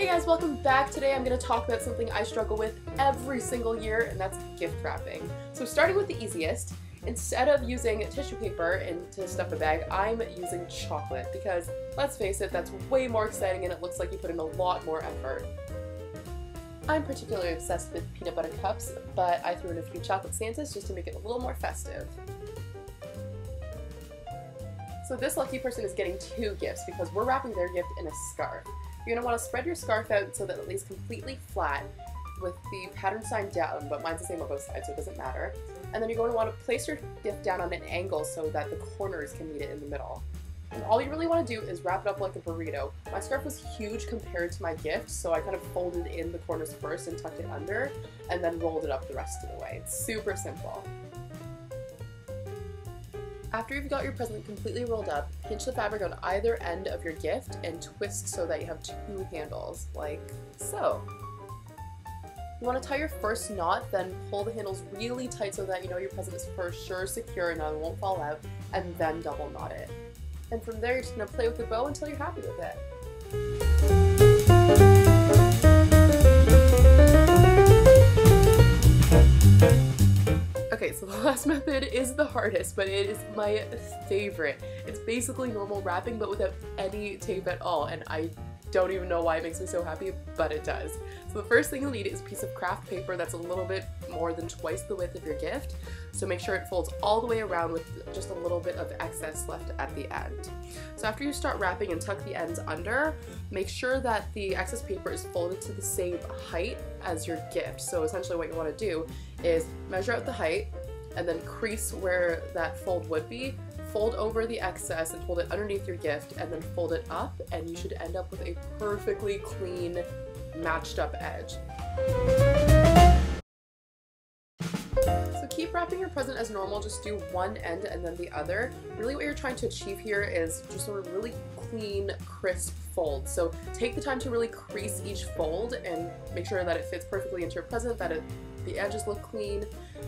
Hey guys, welcome back. Today I'm going to talk about something I struggle with every single year, and that's gift wrapping. So starting with the easiest, instead of using tissue paper to stuff a bag, I'm using chocolate because, let's face it, that's way more exciting and it looks like you put in a lot more effort. I'm particularly obsessed with peanut butter cups, but I threw in a few chocolate Santas just to make it a little more festive. So this lucky person is getting two gifts because we're wrapping their gift in a scarf. You're going to want to spread your scarf out so that it lays completely flat with the pattern sign down, but mine's the same on both sides so it doesn't matter. And then you're going to want to place your gift down on an angle so that the corners can meet it in the middle. And all you really want to do is wrap it up like a burrito. My scarf was huge compared to my gift, so I kind of folded in the corners first and tucked it under, and then rolled it up the rest of the way. It's super simple. After you've got your present completely rolled up, pinch the fabric on either end of your gift and twist so that you have two handles, like so. You want to tie your first knot, then pull the handles really tight so that you know your present is for sure secure and it won't fall out, and then double knot it. And from there you're just going to play with the bow until you're happy with it. Okay, so the last method is the hardest, but it is my favorite. It's basically normal wrapping, but without any tape at all, and I don't even know why it makes me so happy, but it does. So the first thing you'll need is a piece of Kraft paper that's a little bit more than twice the width of your gift, so make sure it folds all the way around with just a little bit of excess left at the end. So after you start wrapping and tuck the ends under, make sure that the excess paper is folded to the same height as your gift. So essentially what you want to do is measure out the height and then crease where that fold would be, fold over the excess and hold it underneath your gift, and then fold it up, and you should end up with a perfectly clean, matched up edge. So keep wrapping your present as normal, just do one end and then the other. Really what you're trying to achieve here is just a really clean, crisp fold. So take the time to really crease each fold and make sure that it fits perfectly into your present, that the edges look clean.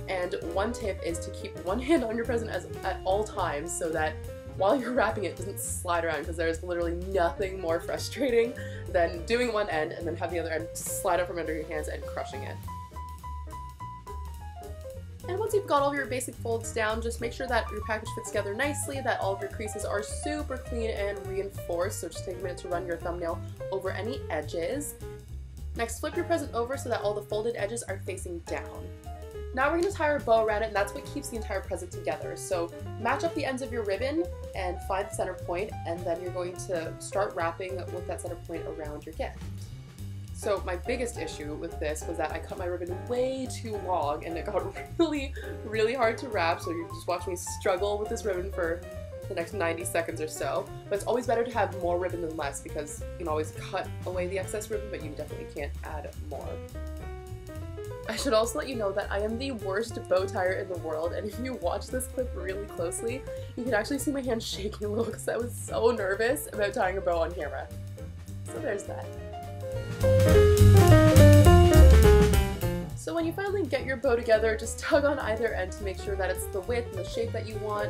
And one tip is to keep one hand on your present at all times so that while you're wrapping it doesn't slide around, because there's literally nothing more frustrating than doing one end and then have the other end slide out from under your hands and crushing it. And once you've got all of your basic folds down, just make sure that your package fits together nicely, that all of your creases are super clean and reinforced, so just take a minute to run your thumbnail over any edges. Next, flip your present over so that all the folded edges are facing down. Now we're going to tie our bow around it, and that's what keeps the entire present together. So match up the ends of your ribbon and find the center point, and then you're going to start wrapping with that center point around your gift. So my biggest issue with this was that I cut my ribbon way too long and it got really, really hard to wrap, so you just watch me struggle with this ribbon for the next 90 seconds or so. But it's always better to have more ribbon than less because you can always cut away the excess ribbon, but you definitely can't add more. I should also let you know that I am the worst bow tire in the world, and if you watch this clip really closely, you can actually see my hand shaking a little because I was so nervous about tying a bow on camera. So there's that. So when you finally get your bow together, just tug on either end to make sure that it's the width and the shape that you want.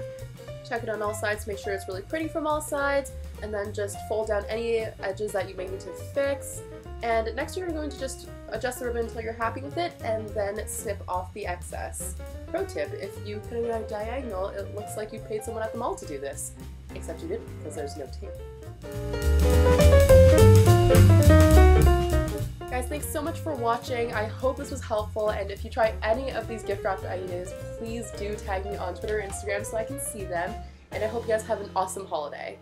Check it on all sides to make sure it's really pretty from all sides, and then just fold down any edges that you may need to fix. And next you're going to just adjust the ribbon until you're happy with it, and then snip off the excess. Pro tip, if you cut it at a diagonal, it looks like you paid someone at the mall to do this. Except you didn't, because there's no tape. Guys, thanks so much for watching. I hope this was helpful, and if you try any of these gift wrap ideas, please do tag me on Twitter or Instagram so I can see them, and I hope you guys have an awesome holiday.